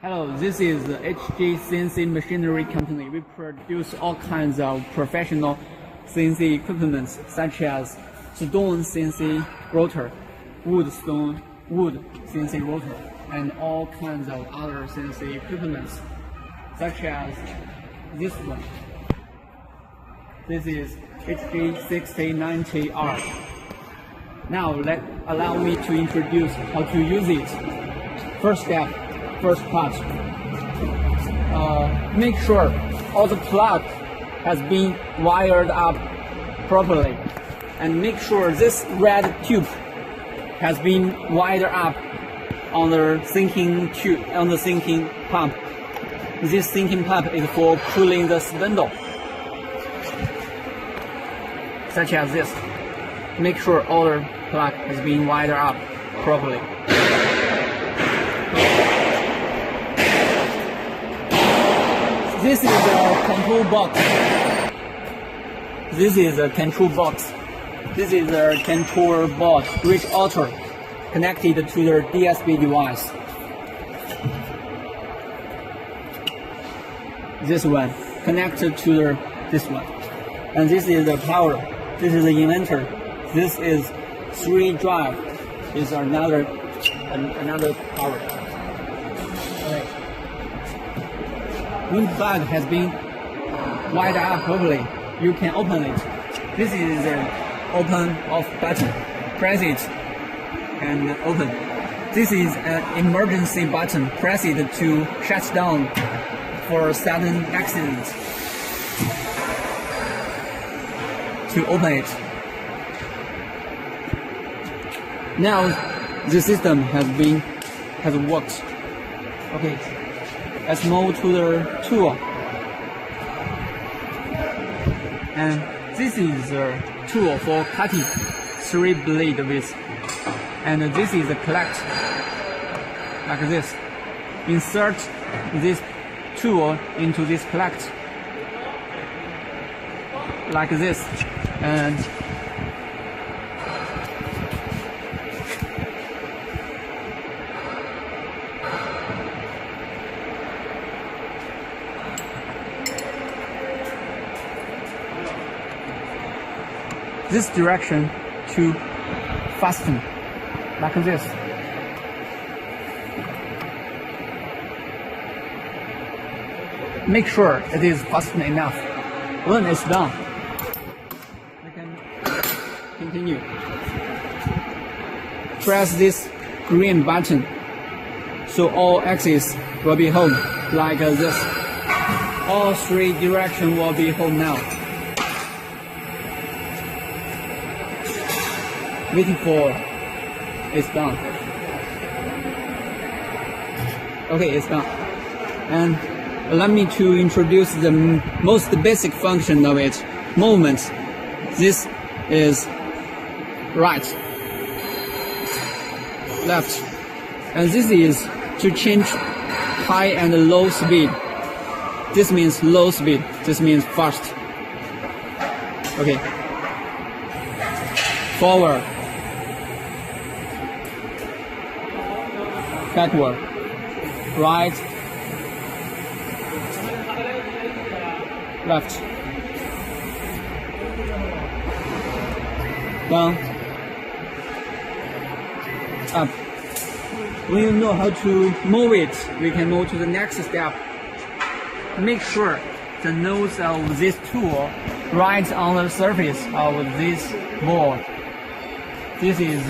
Hello, this is the HG CNC machinery company. We produce all kinds of professional CNC equipment such as stone CNC rotor, wood CNC rotor, and all kinds of other CNC equipment such as this one. This is HG 6090R. Now allow me to introduce how to use it. First step. First part, make sure all the plug has been wired up properly, and make sure this red tube has been wired up on the sinking tube, on the sinking pump. This sinking pump is for cooling the spindle, such as this. Make sure all the plug has been wired up properly. This is a control box. This is a control box. This is a control board, reach auto, connected to the DSP device. This one connected to this one, and this is the power. This is the inverter. This is 3 drive. This is another power. Okay. When the plug has been wired up properly, you can open it. This is the open/off button. Press it and open. This is an emergency button. Press it to shut down for sudden accident. To open it. Now the system has worked. Okay. Let's move to the tool. And this is the tool for cutting 3 blade width. And this is the collect, like this. Insert this tool into this collect, like this. And this direction to fasten, like this. Make sure it is fastened enough. When it's done, we can continue. Press this green button so all axes will be held like this. All 3 directions will be held now. Waiting for it's done. Okay, it's done. And allow me to introduce the most basic function of it. Movement. This is right, left, and this is to change high and low speed. This means low speed. This means fast. Okay. Forward. Backward, right, left, down, up. When you know how to move it, we can move to the next step. Make sure the nose of this tool right on the surface of this board. This is